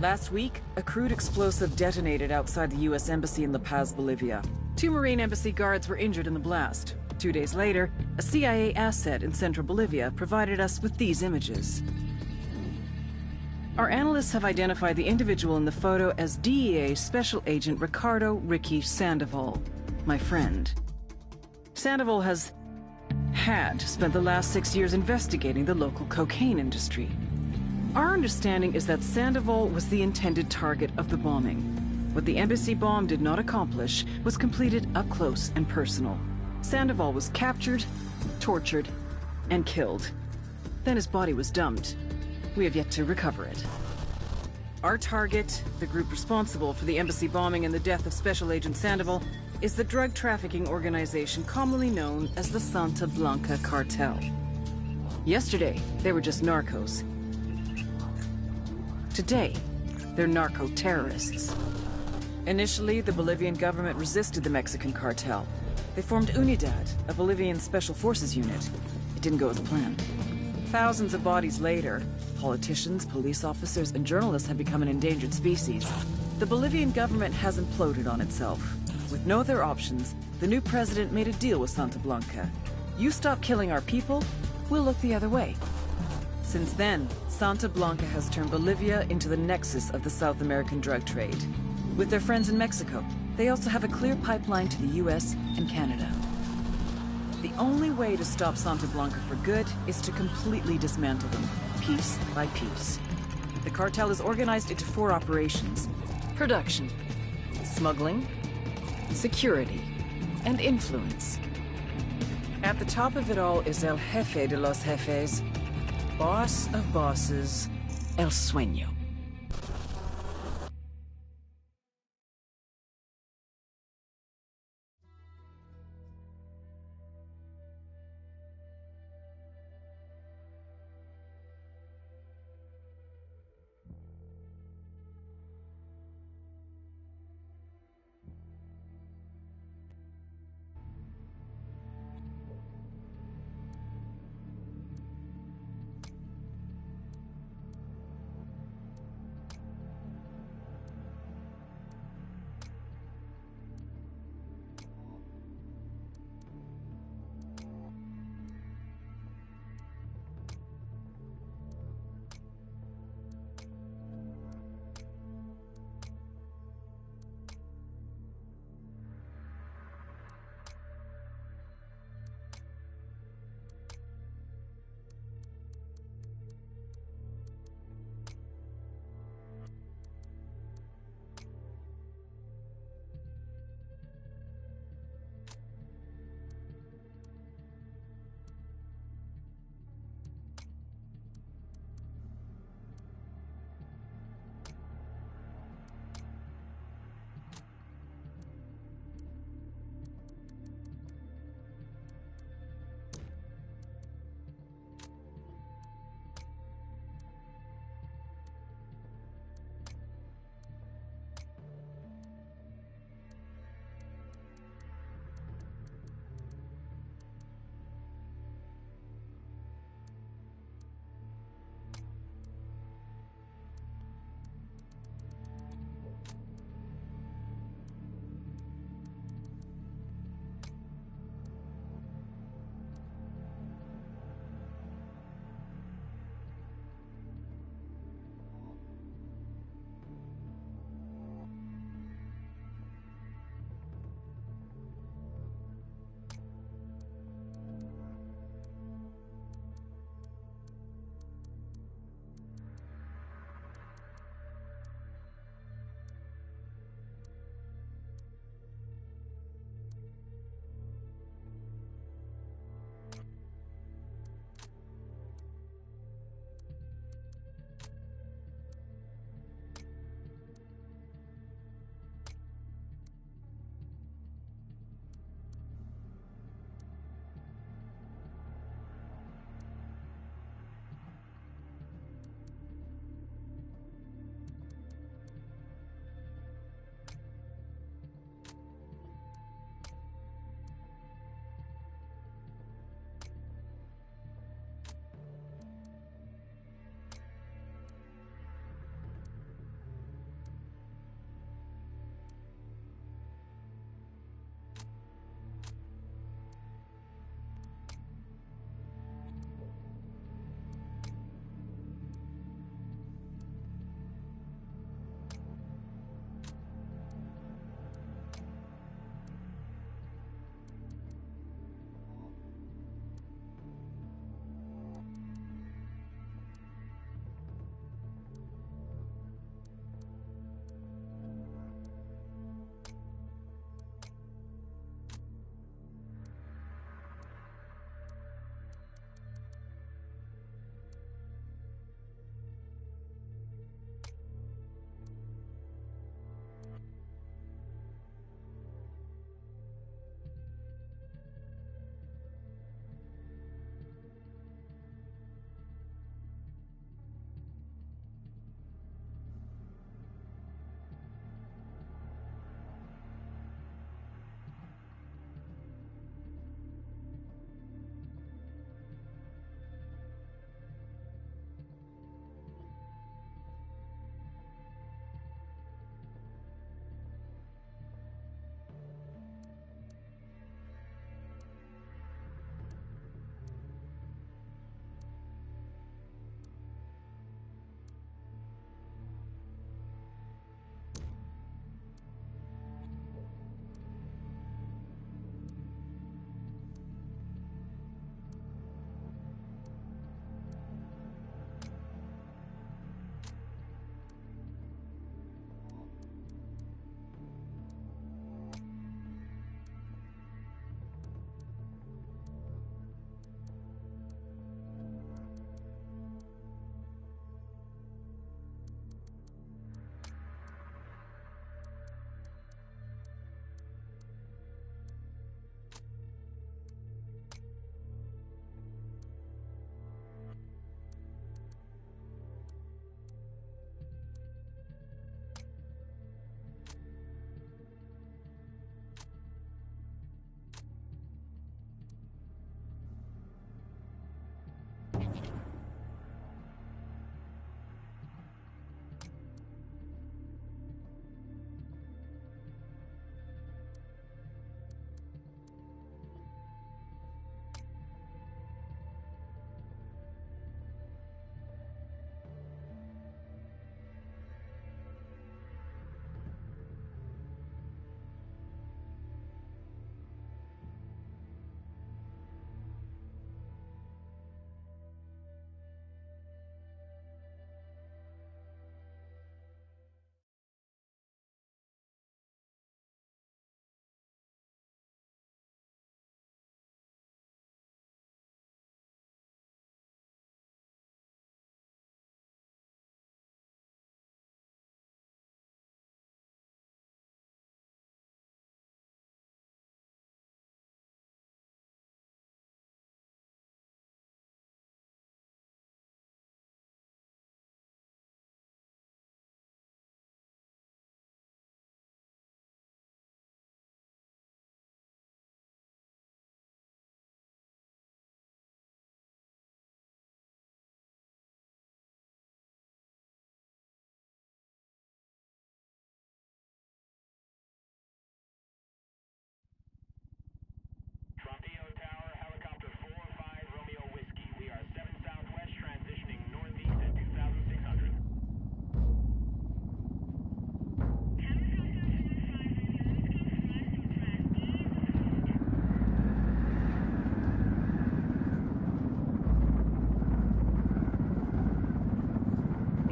Last week, a crude explosive detonated outside the U.S. Embassy in La Paz, Bolivia. 2 Marine Embassy guards were injured in the blast. 2 days later, a CIA asset in central Bolivia provided us with these images. Our analysts have identified the individual in the photo as DEA Special Agent Ricardo Ricky Sandoval, my friend. Sandoval had spent the last 6 years investigating the local cocaine industry. Our understanding is that Sandoval was the intended target of the bombing. What the embassy bomb did not accomplish was completed up close and personal. Sandoval was captured, tortured, and killed. Then his body was dumped. We have yet to recover it. Our target, the group responsible for the embassy bombing and the death of Special Agent Sandoval, is the drug trafficking organization commonly known as the Santa Blanca Cartel. Yesterday, they were just narcos. Today, they're narco-terrorists. Initially, the Bolivian government resisted the Mexican cartel. They formed UNIDAD, a Bolivian special forces unit. It didn't go as planned. Thousands of bodies later, politicians, police officers, and journalists have become an endangered species. The Bolivian government has imploded on itself. With no other options, the new president made a deal with Santa Blanca. You stop killing our people, we'll look the other way. Since then, Santa Blanca has turned Bolivia into the nexus of the South American drug trade. With their friends in Mexico, they also have a clear pipeline to the US and Canada. The only way to stop Santa Blanca for good is to completely dismantle them, piece by piece. The cartel is organized into 4 operations: production, smuggling, security, and influence. At the top of it all is El Jefe de los Jefes, boss of bosses, El Sueño.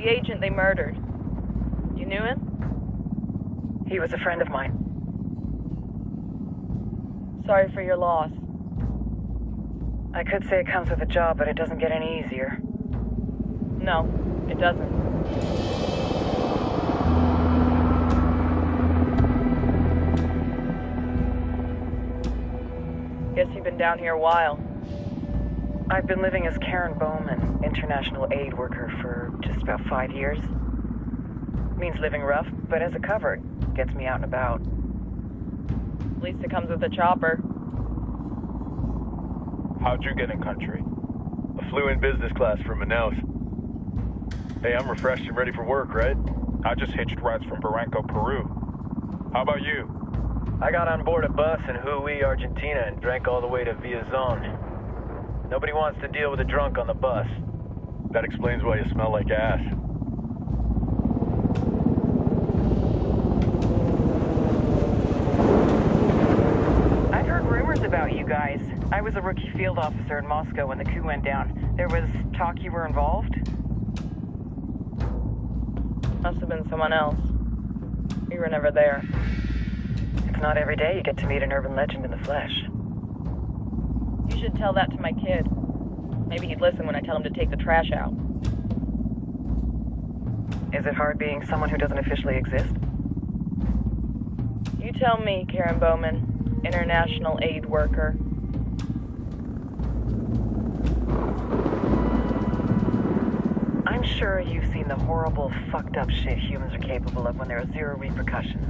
The agent they murdered. You knew him? He was a friend of mine. Sorry for your loss. I could say it comes with a job, but it doesn't get any easier. No, it doesn't. Guess you've been down here a while. I've been living as Karen Bowman, international aid worker, for just about 5 years. Means living rough, but as a cover, gets me out and about. At least it comes with a chopper. How'd you get in country? I flew in business class from Manaus. Hey, I'm refreshed and ready for work, right? I just hitched rides from Barranco, Peru. How about you? I got on board a bus in Jujuy, Argentina, and drank all the way to Villazon. Nobody wants to deal with a drunk on the bus. That explains why you smell like ass. I've heard rumors about you guys. I was a rookie field officer in Moscow when the coup went down. There was talk you were involved? Must have been someone else. We were never there. It's not every day you get to meet an urban legend in the flesh. You should tell that to my kid. Maybe he'd listen when I tell him to take the trash out. Is it hard being someone who doesn't officially exist? You tell me, Karen Bowman, international aid worker. I'm sure you've seen the horrible, fucked up shit humans are capable of when there are zero repercussions.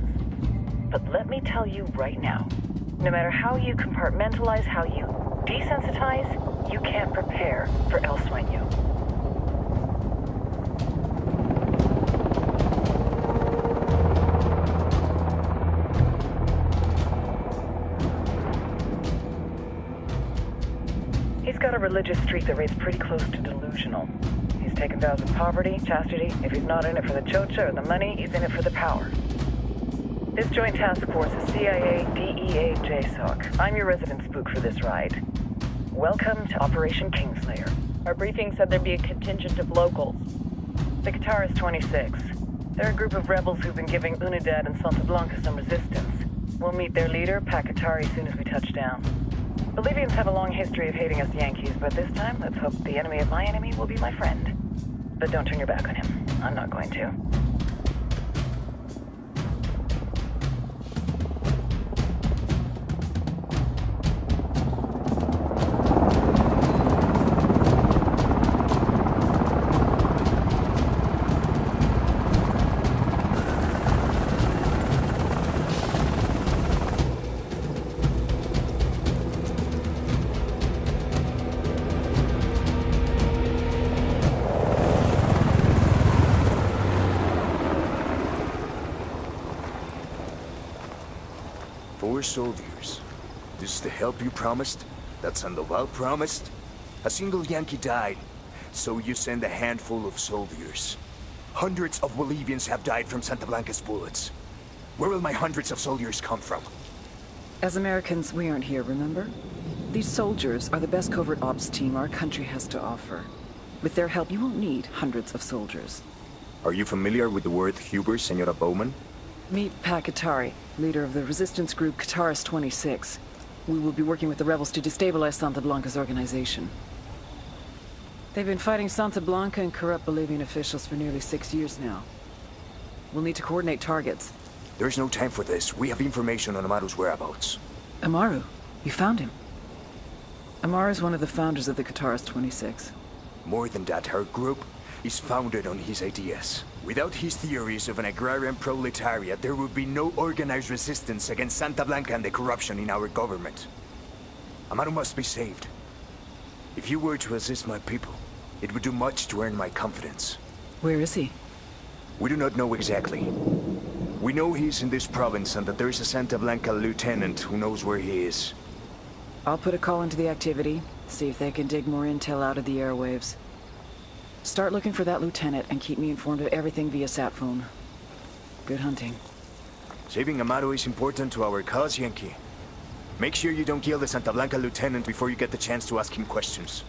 But let me tell you right now, no matter how you compartmentalize, how you desensitize, you can't prepare for El Sueño. He's got a religious streak that rates pretty close to delusional. He's taken vows of poverty, chastity. If he's not in it for the chocha or the money, he's in it for the power. This joint task force is CIA, DEA, JSOC. I'm your resident spook for this ride. Welcome to Operation Kingslayer. Our briefing said there'd be a contingent of locals. The Qatar is 26. They're a group of rebels who've been giving Unidad and Santa Blanca some resistance. We'll meet their leader, Pakatari, as soon as we touch down. Bolivians have a long history of hating us Yankees, but this time, let's hope the enemy of my enemy will be my friend. But don't turn your back on him. I'm not going to. Soldiers. This is the help you promised? That Sandoval promised? A single Yankee died, so you send a handful of soldiers. Hundreds of Bolivians have died from Santa Blanca's bullets. Where will my hundreds of soldiers come from? As Americans, we aren't here, remember? These soldiers are the best covert ops team our country has to offer. With their help, you won't need hundreds of soldiers. Are you familiar with the word Huber, Senora Bowman? Meet Pakatari, leader of the resistance group Qatar's 26. We will be working with the rebels to destabilize Santa Blanca's organization. They've been fighting Santa Blanca and corrupt Bolivian officials for nearly 6 years now. We'll need to coordinate targets. There's no time for this. We have information on Amaru's whereabouts. Amaru? You found him? Amaru is one of the founders of the Qatar's 26. More than that, her group is founded on his ideas. Without his theories of an agrarian proletariat, there would be no organized resistance against Santa Blanca and the corruption in our government. Amaru must be saved. If you were to assist my people, it would do much to earn my confidence. Where is he? We do not know exactly. We know he's in this province and that there is a Santa Blanca lieutenant who knows where he is. I'll put a call into the activity, see if they can dig more intel out of the airwaves. Start looking for that lieutenant and keep me informed of everything via sat phone. Good hunting. Saving Amaru is important to our cause, Yankee. Make sure you don't kill the Santa Blanca lieutenant before you get the chance to ask him questions.